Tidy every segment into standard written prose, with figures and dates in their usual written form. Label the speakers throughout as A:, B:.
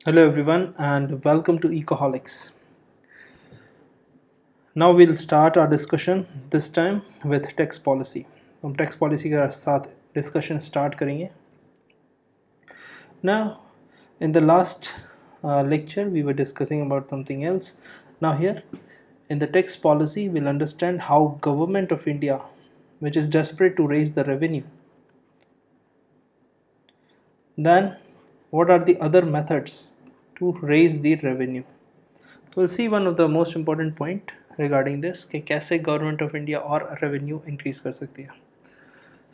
A: Hello everyone and welcome to Ecoholics. Now we'll start our discussion this time with tax policy. हम tax policy के साथ discussion start करेंगे. Now in the last lecture we were discussing about something else. Now here in the tax policy we'll understand how government of India, which is desperate to raise the revenue, then what are the other methods to raise the revenue. We'll see one of the most important point regarding this कि कैसे government of India और revenue increase कर सकती है.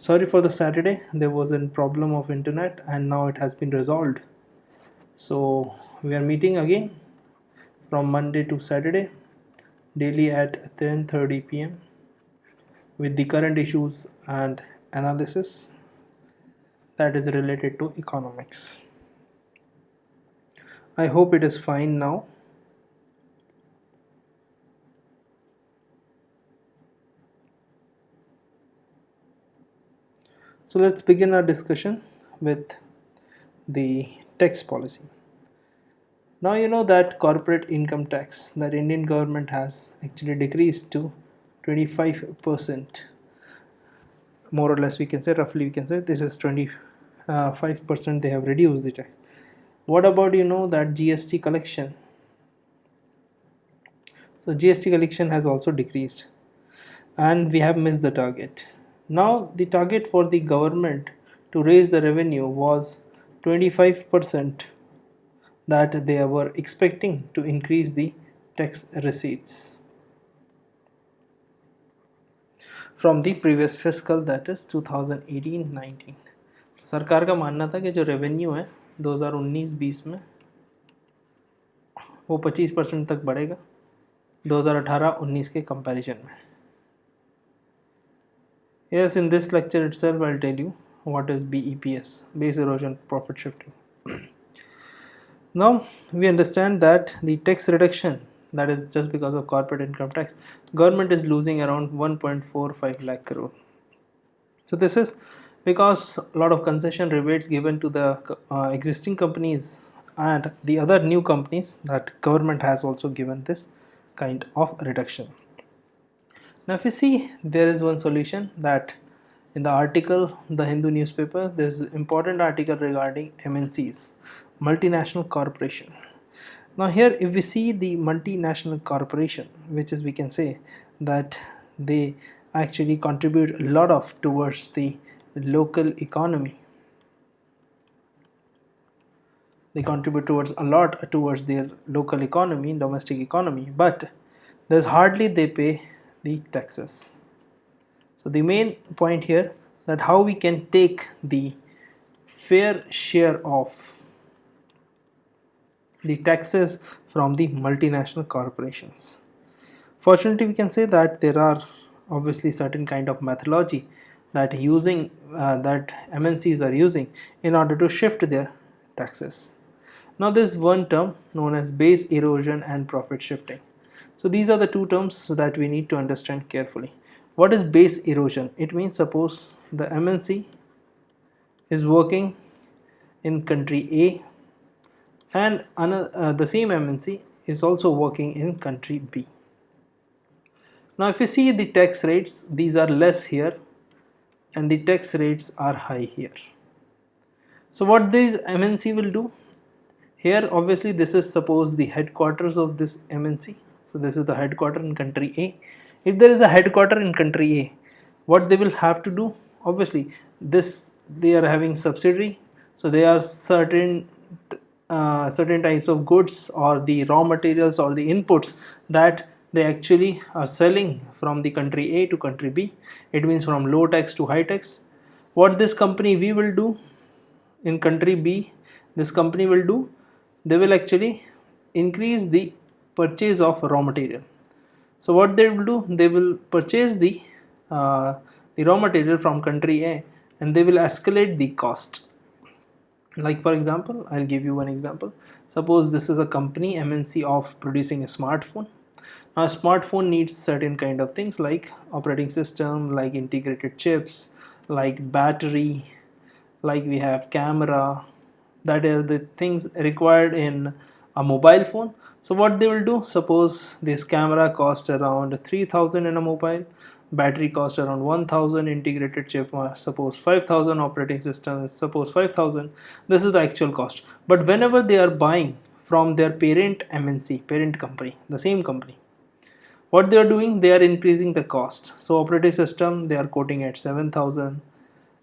A: Sorry for the Saturday, there was a problem of internet and now it has been resolved. So we are meeting again from Monday to Saturday daily at 10:30 p.m. with the current issues and analysis that is related to economics. I hope it is fine now. So let's begin our discussion with the tax policy. Now you know that corporate income tax that Indian government has actually decreased to 25%. More or less we can say, roughly we can say this is 25% they have reduced the tax. What about that GST collection? So GST collection has also decreased and we have missed the target. Now the target for the government to raise the revenue was 25% that they were expecting to increase the tax receipts from the previous fiscal, that is 2018-19. सरकार का मानना था कि जो revenue है 2019-20 में वो 25% तक बढ़ेगा 2018-19 के कंपैरिजन में. Yes, in this lecture itself I'll tell you what is BEPS, base erosion profit shifting. Now we understand that the tax reduction, that is just because of corporate income tax, government is losing around 1.45 lakh crore. So this is because a lot of concession rebates given to the existing companies and the other new companies that government has also given this kind of reduction. Now if you see, there is one solution that in the article, the Hindu newspaper, there is an important article regarding MNCs, multinational corporation. Now here if we see the multinational corporation, which is we can say that they actually contribute a lot of towards the local economy. They contribute towards a lot towards their local economy, domestic economy, but there's hardly they pay the taxes. So the main point here that how we can take the fair share of the taxes from the multinational corporations. Fortunately, we can say that there are obviously certain kind of methodology that that MNCs are using in order to shift their taxes. Now there's one term known as base erosion and profit shifting. So these are the two terms that we need to understand carefully. What is base erosion? It means suppose the MNC is working in country A and the same MNC is also working in country B. Now if you see the tax rates, these are less here and the tax rates are high here. So what this MNC will do? Here obviously this is suppose the headquarters of this MNC. So this is the headquarter in country A. If there is a headquarter in country A, what they will have to do? Obviously this they are having subsidiary. So there are certain types of goods or the raw materials or the inputs that they actually are selling from the country A to country B. It means from low tax to high tax. What this company B will do in country B, this company will do, they will actually increase the purchase of raw material. So what they will do, they will purchase the raw material from country A and they will escalate the cost. Like for example, I'll give you one example. Suppose this is a company MNC of producing a smartphone. Now a smartphone needs certain kind of things like operating system, like integrated chips, like battery, like we have camera, that is the things required in a mobile phone. So what they will do, suppose this camera cost around 3000 in a mobile, battery cost around 1000, integrated chip suppose 5000, operating system is suppose 5000. This is the actual cost. But whenever they are buying from their parent MNC, parent company, the same company, what they are doing, they are increasing the cost. So operating system they are quoting at 7000,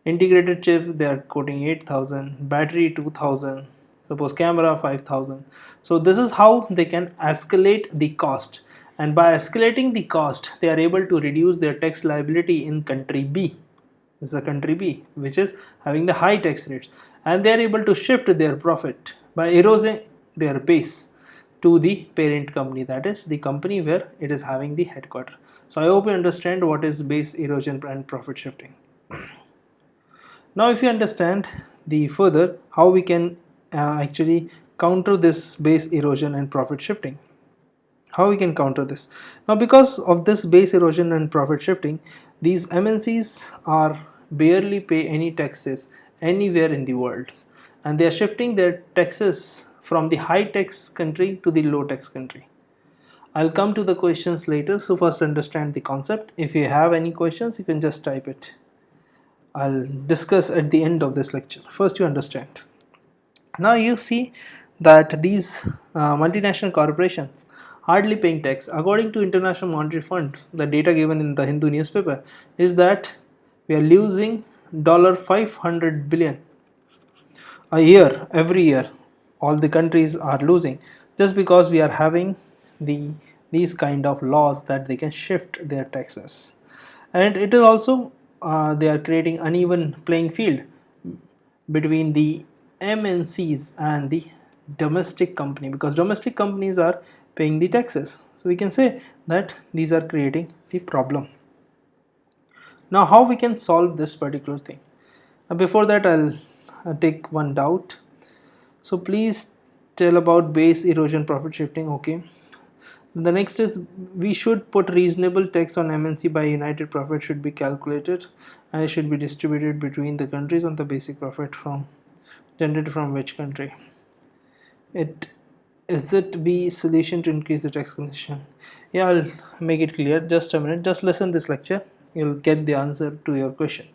A: integrated chip they are quoting 8000, battery 2000, suppose camera 5000. So this is how they can escalate the cost, and by escalating the cost they are able to reduce their tax liability in country B. This is the country B which is having the high tax rates, and they are able to shift their profit by eroding their base to the parent company, that is the company where it is having the headquarter. So I hope you understand what is base erosion and profit shifting. Now if you understand the further how we can actually counter this base erosion and profit shifting, how we can counter this. Now because of this base erosion and profit shifting, these MNCs are barely pay any taxes anywhere in the world, and they are shifting their taxes from the high tax country to the low tax country. I'll come to the questions later, so first understand the concept. If you have any questions you can just type it. I'll discuss at the end of this lecture. First you understand. Now you see that these multinational corporations hardly paying tax. According to International Monetary Fund, the data given in the Hindu newspaper is that we are losing $500 billion a year, every year. All the countries are losing just because we are having these kind of laws that they can shift their taxes, and it is also they are creating uneven playing field between the MNCs and the domestic company, because domestic companies are paying the taxes. So we can say that these are creating the problem. Now how we can solve this particular thing? Before that I'll take one doubt. So please tell about base erosion profit shifting. Okay. The next is we should put reasonable tax on MNC by united profit should be calculated, and it should be distributed between the countries on the basic profit from generated from which country. It be solution to increase the tax condition? Yeah, I'll make it clear. Just a minute. Just listen this lecture. You'll get the answer to your question.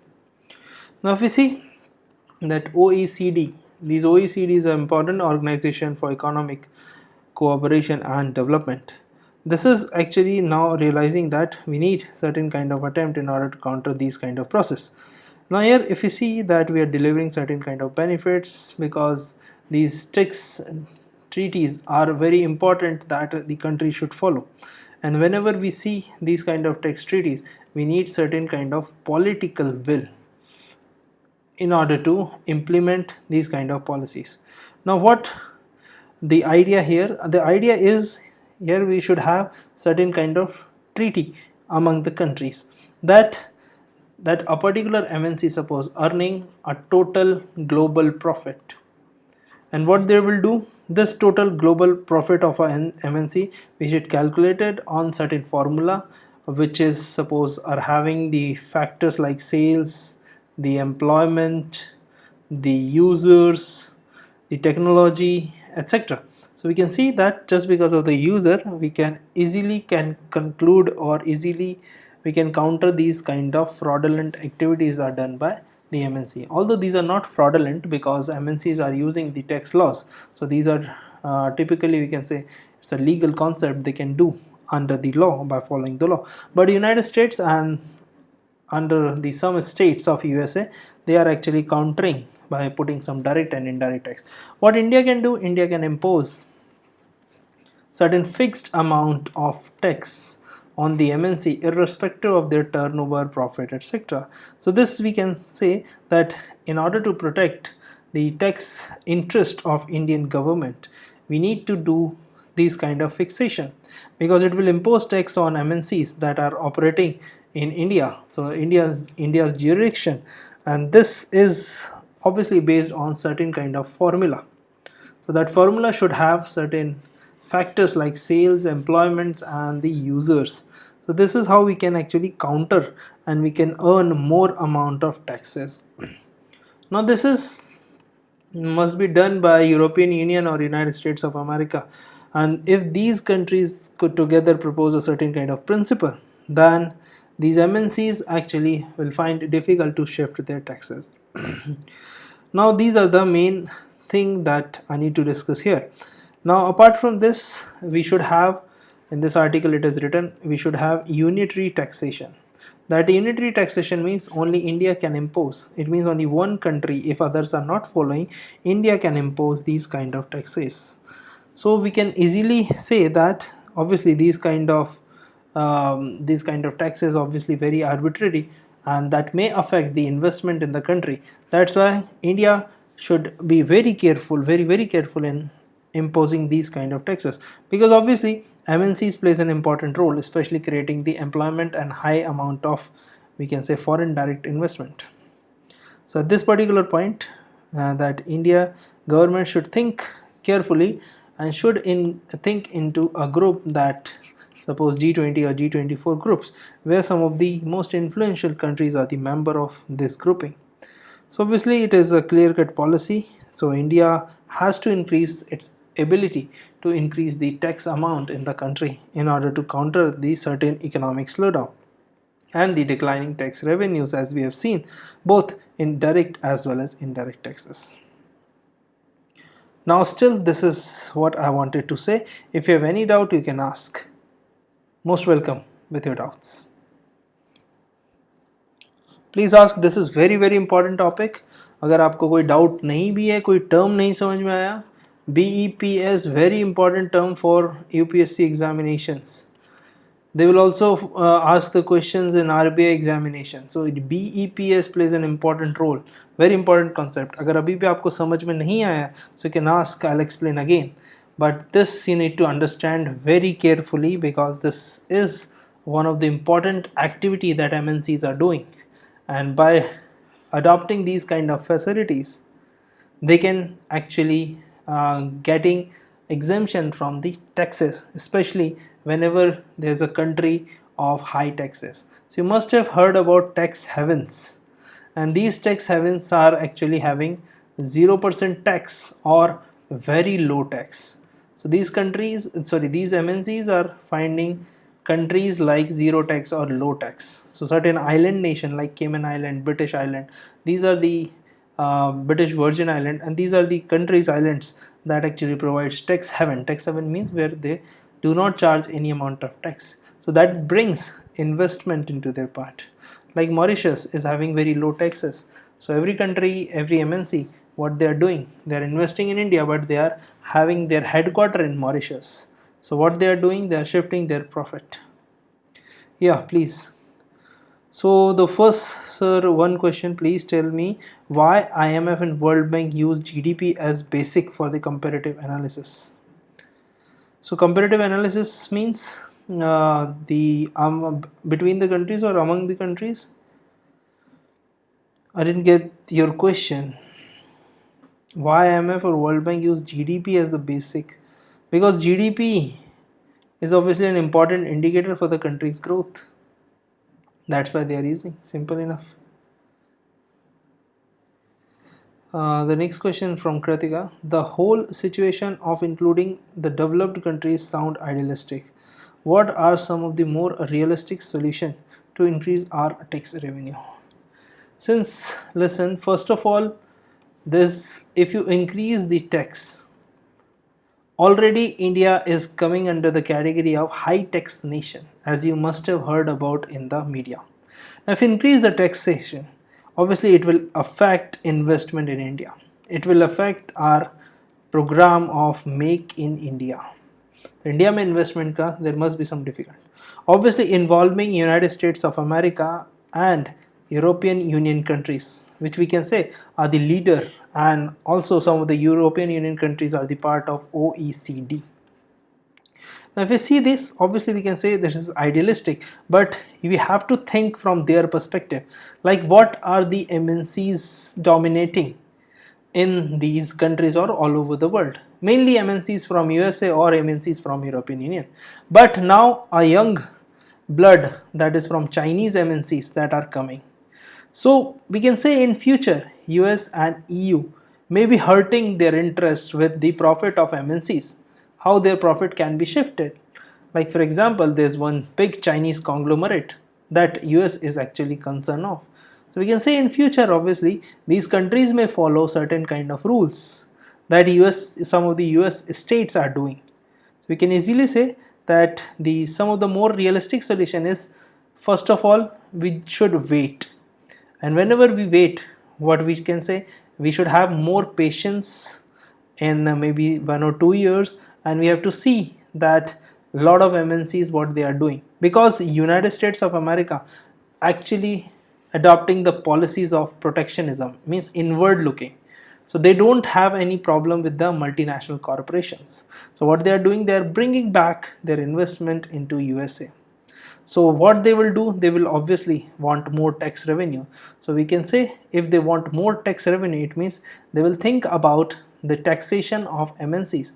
A: Now, if we see that OECD, these OECDs are important organization for economic cooperation and development. This is actually now realizing that we need certain kind of attempt in order to counter these kind of process. Now here if you see that we are delivering certain kind of benefits, because these tax treaties are very important that the country should follow, and whenever we see these kind of tax treaties we need certain kind of political will in order to implement these kind of policies. Now what the idea here, the idea is here we should have certain kind of treaty among the countries that a particular MNC suppose earning a total global profit, and what they will do, this total global profit of a MNC we should calculate it on certain formula, which is suppose are having the factors like sales, the employment, the users, the technology, etc. So we can see that just because of the user we can easily conclude, or easily we can counter these kind of fraudulent activities are done by the MNC. Although these are not fraudulent because MNCs are using the tax laws, so these are typically we can say it's a legal concept they can do under the law by following the law. But United States and under the some states of USA, they are actually countering by putting some direct and indirect tax. What India can do, India can impose certain fixed amount of tax on the MNC irrespective of their turnover, profit, etc. So this we can say that in order to protect the tax interest of Indian government, we need to do these kind of fixation, because it will impose tax on MNCs that are operating in India, so India's jurisdiction, and this is obviously based on certain kind of formula. So that formula should have certain factors like sales, employments, and the users. So this is how we can actually counter and we can earn more amount of taxes. Now this is must be done by European Union or United States of America. And if these countries could together propose a certain kind of principle, then these MNCs actually will find it difficult to shift their taxes. Now these are the main thing that I need to discuss here. Now apart from this, we should have, in this article it is written, we should have unitary taxation. That unitary taxation means only India can impose. It means only one country, if others are not following, India can impose these kind of taxes. So we can easily say that obviously these kind of taxes obviously very arbitrary, and that may affect the investment in the country. That's why India should be very careful, very careful in imposing these kind of taxes, because obviously MNCs plays an important role, especially creating the employment and high amount of, we can say, foreign direct investment. So at this particular point, that India government should think carefully and should think into a group, that suppose G20 or G24 groups, where some of the most influential countries are the member of this grouping. So obviously it is a clear-cut policy. So India has to increase its ability to increase the tax amount in the country in order to counter the certain economic slowdown and the declining tax revenues, as we have seen, both in direct as well as indirect taxes. Now still, this is what I wanted to say. If you have any doubt, you can ask. Most welcome with your doubts. Please ask, this is very important topic. अगर आपको कोई doubt नहीं भी है, कोई term नहीं समझ में आया, BEPS very important term for UPSC examinations. They will also ask the questions in RBI examination. So BEPS plays an important role, very important concept. अगर अभी भी आपको समझ में नहीं आया, so you can ask, I'll explain again. But this you need to understand very carefully, because this is one of the important activity that MNCs are doing. And by adopting these kind of facilities, they can actually getting exemption from the taxes, especially whenever there's a country of high taxes. So you must have heard about tax havens, and these tax havens are actually having 0% tax or very low tax. So these MNCs are finding countries like zero tax or low tax. So certain island nation like Cayman Island, British Island, these are the British Virgin Island, and these are the countries, islands that actually provides tax haven. Tax haven means where they do not charge any amount of tax. So that brings investment into their part. Like Mauritius is having very low taxes. So every country, every MNC, what they are doing, they are investing in India, but they are having their headquarter in Mauritius. So what they are doing, they are shifting their profit. Yeah, please. So the first, sir, one question, please tell me why IMF and World Bank use GDP as basic for the comparative analysis. So comparative analysis means the between the countries or among the countries. I didn't get your question. Why IMF or World Bank use GDP as the basic? Because GDP is obviously an important indicator for the country's growth. That's why they are using. Simple enough. The next question from Kritika. The whole situation of including the developed countries sound idealistic. What are some of the more realistic solutions to increase our tax revenue? Since, listen, first of all, this, if you increase the tax, already India is coming under the category of high tax nation, as you must have heard about in the media. Now, if you increase the taxation, obviously it will affect investment in India. It will affect our program of Make in India. So India में investment का there must be some difficult. Obviously involving United States of America and European Union countries, which we can say are the leader, and also some of the European Union countries are the part of OECD. Now if we see this, obviously we can say this is idealistic, but we have to think from their perspective, like what are the MNCs dominating in these countries or all over the world. Mainly MNCs from USA or MNCs from European Union. But now a young blood, that is from Chinese MNCs, that are coming. So we can say in future US and EU may be hurting their interest with the profit of MNCs, how their profit can be shifted. Like for example, there's one big Chinese conglomerate that US is actually concerned of. So we can say in future, obviously, these countries may follow certain kind of rules that some of the US states are doing. So we can easily say that some of the more realistic solution is, first of all, we should wait, and whenever we wait, what we can say, we should have more patience in maybe 1 or 2 years, and we have to see that a lot of MNCs what they are doing, because United States of America actually adopting the policies of protectionism, means inward looking. So they don't have any problem with the multinational corporations. So what they are doing, they are bringing back their investment into USA. So what they will do, they will obviously want more tax revenue. So we can say if they want more tax revenue, it means they will think about the taxation of MNCs,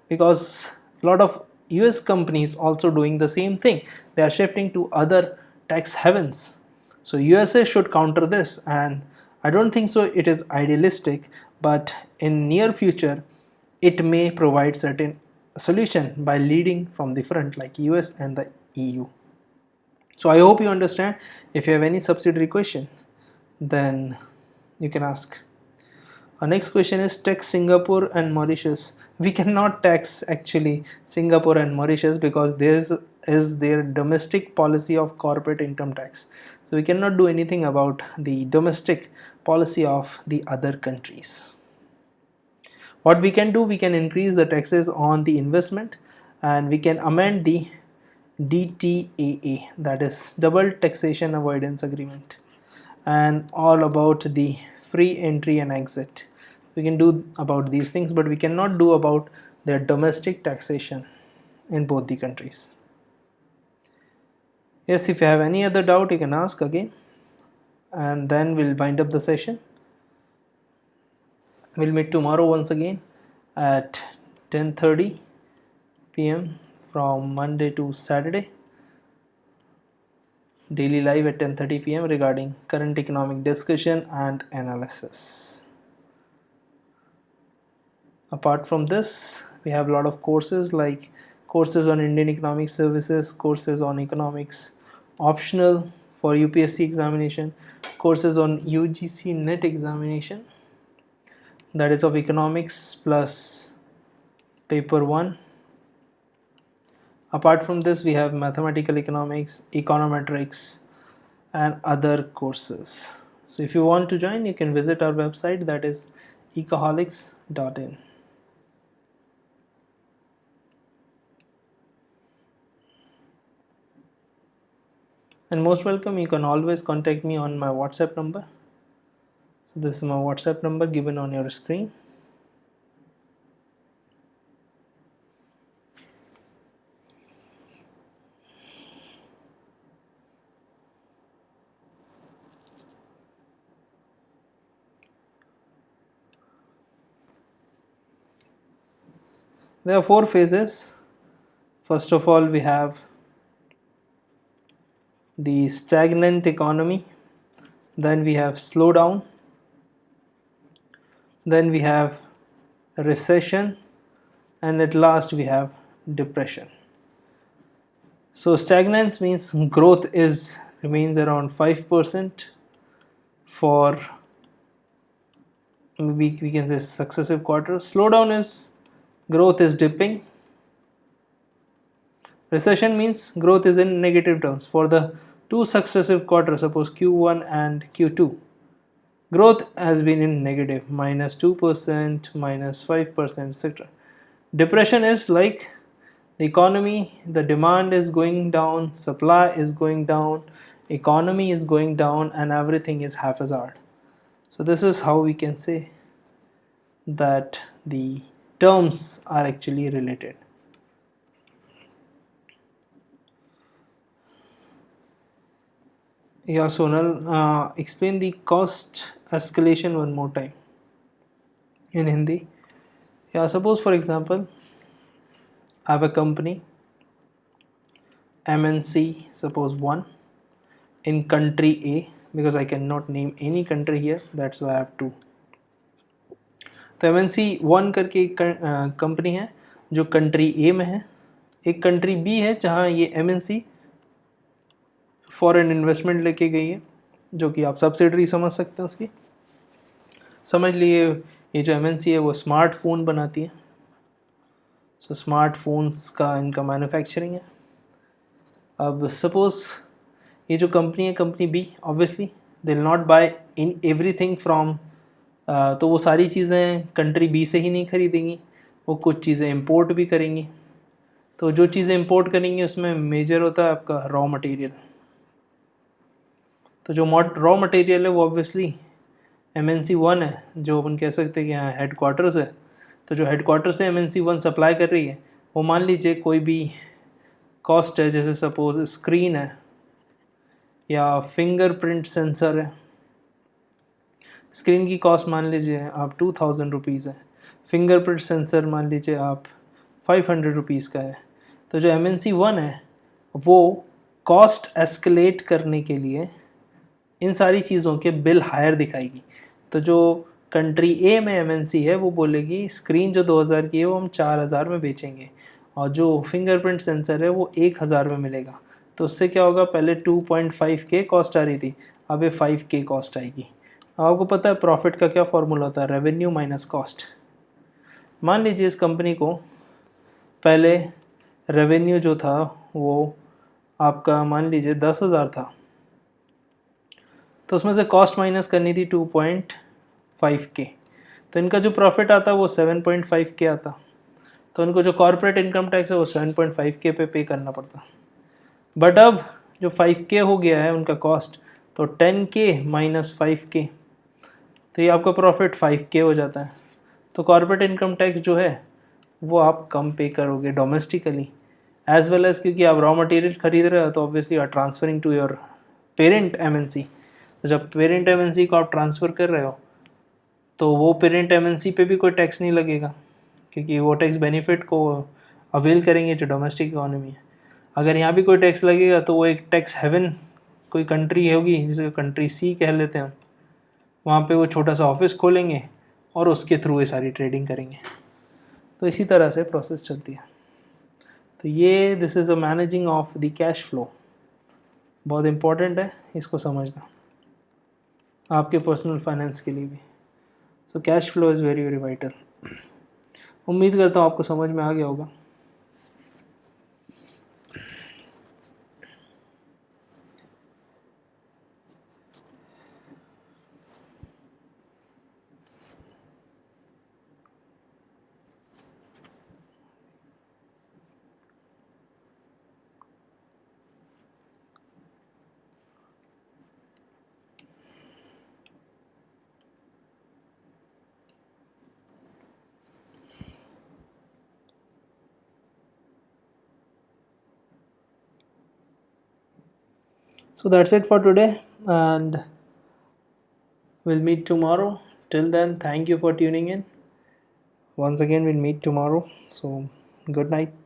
A: because a lot of US companies also doing the same thing. They are shifting to other tax havens. So USA should counter this, and I don't think so it is idealistic, but in near future it may provide certain solution by leading from the front like US and the EU. So I hope you understand. If you have any subsidiary question, then you can ask. Our next question is tax Singapore and Mauritius. We cannot tax actually Singapore and Mauritius because this is their domestic policy of corporate income tax. So we cannot do anything about the domestic policy of the other countries. What we can do, we can increase the taxes on the investment, and we can amend the DTAA, that is Double Taxation Avoidance Agreement, and all about the free entry and exit. We can do about these things, but we cannot do about their domestic taxation in both the countries. Yes, if you have any other doubt, you can ask again, and then we'll wind up the session. We'll meet tomorrow once again at 10:30 p.m. from Monday to Saturday. Daily live at 10:30 p.m. regarding current economic discussion and analysis. Apart from this, we have a lot of courses like courses on Indian Economic Services, courses on economics, optional for UPSC examination, courses on UGC NET examination, that is of economics plus paper 1. Apart from this, we have mathematical economics, econometrics, and other courses. So if you want to join, you can visit our website, that is ecoholics.in. And most welcome, you can always contact me on my WhatsApp number. So this is my WhatsApp number given on your screen. There are 4 phases. First of all, we have the stagnant economy, then we have slowdown, then we have recession, and at last we have depression. So stagnant means growth remains around 5% for maybe we can say successive quarters. Slowdown is growth is dipping. Recession means growth is in negative terms for the 2 successive quarters, suppose Q1 and Q2. Growth has been in negative, -2%, -5%, etc. Depression is like the economy, the demand is going down, supply is going down, economy is going down, and everything is haphazard. So this is how we can say that the terms are actually related. Yeah, Sonal, explain the cost escalation one more time in Hindi. Yeah, suppose for example, I have a company, MNC, suppose 1, in country A, because I cannot name any country here, that's why I have to तो MNC 1 करके एक company है जो country ए में है, एक country B है जहाँ ये MNC फॉरेन इन्वेस्टमेंट लेके गई है, जो कि आप सब्सिडरी समझ सकते हैं उसकी। समझ लिए ये जो MNC है वो स्मार्टफोन बनाती है, सो स्मार्टफोन्स का इनका मैन्युफैक्चरिंग है। अब सपोज ये जो कंपनी है, company B, obviously they will not buy in everything from, तो वो सारी चीज़ें कंट्री बी से ही नहीं खरीदेंगी, वो कुछ चीज़ें इंपोर्ट भी करेंगी। तो जो चीज़ें इंपोर्ट करेंगी उसमें मेजर होता है आपका रॉ मटेरियल। तो जो रॉ मटेरियल है वो ऑब्वियसली MNC 1 है, जो अपन कह सकते हैं कि यहाँ हेडक्वार्टर्स है। तो जो हेडक्वार्टर से MNC 1 सप्लाई कर रही है, वो मान लीजिए कोई भी कॉस्ट है, जैसे सपोज स्क्रीन है या फिंगरप्रिंट सेंसर है। स्क्रीन की कॉस्ट मान लीजिए आप 2000 रुपीज़ है, फिंगरप्रिंट सेंसर मान लीजिए आप 500 रुपीज़ का है। तो जो MNC 1 है वो कॉस्ट एस्केलेट करने के लिए इन सारी चीज़ों के बिल हायर दिखाएगी। तो जो कंट्री ए में MNC है वो बोलेगी स्क्रीन जो 2000 की है वो हम 4000 में बेचेंगे, और जो फिंगरप्रिंट सेंसर है वो 1000 में मिलेगा। तो उससे क्या होगा, पहले 2.5K कॉस्ट आ रही थी, अब ये 5K कॉस्ट आएगी। आपको पता है प्रॉफिट का क्या फॉर्मूला होता है, रेवेन्यू माइनस कॉस्ट। मान लीजिए इस कंपनी को पहले रेवेन्यू जो था वो आपका मान लीजिए 10,000 था, तो उसमें से कॉस्ट माइनस करनी थी 2.5K, तो इनका जो प्रॉफिट आता वो 7.5K आता। तो इनको जो कॉर्पोरेट इनकम टैक्स है वो 7.5K पे करना पड़ता। बट अब जो 5K हो गया है उनका कॉस्ट, तो 10K माइनस 5K, तो ये आपका प्रॉफिट 5K हो जाता है। तो कॉर्पोरेट इनकम टैक्स जो है वो आप कम पे करोगे डोमेस्टिकली, एज वेल एज क्योंकि आप रॉ मटेरियल खरीद रहे हो तो obviously are transferring to your parent MNC। तो जब पेरेंट MNC को आप ट्रांसफ़र कर रहे हो तो वो पेरेंट MNC पे भी कोई टैक्स नहीं लगेगा, क्योंकि वो टैक्स बेनिफिट को अवेल करेंगे जो डोमेस्टिक इकोनॉमी है। अगर यहाँ भी कोई टैक्स लगेगा तो वो एक टैक्स हेवन कोई कंट्री होगी जिसे कंट्री सी कह लेते हैं, वहाँ पे वो छोटा सा ऑफिस खोलेंगे और उसके थ्रू ये सारी ट्रेडिंग करेंगे। तो इसी तरह से प्रोसेस चलती है। तो ये this is a managing of the cash flow, बहुत इम्पॉर्टेंट है इसको समझना आपके पर्सनल फाइनेंस के लिए भी। So cash flow is very very vital. उम्मीद करता हूँ आपको समझ में आ गया होगा। So that's it for today, and we'll meet tomorrow. Till then, thank you for tuning in. Once again, we'll meet tomorrow. So, good night.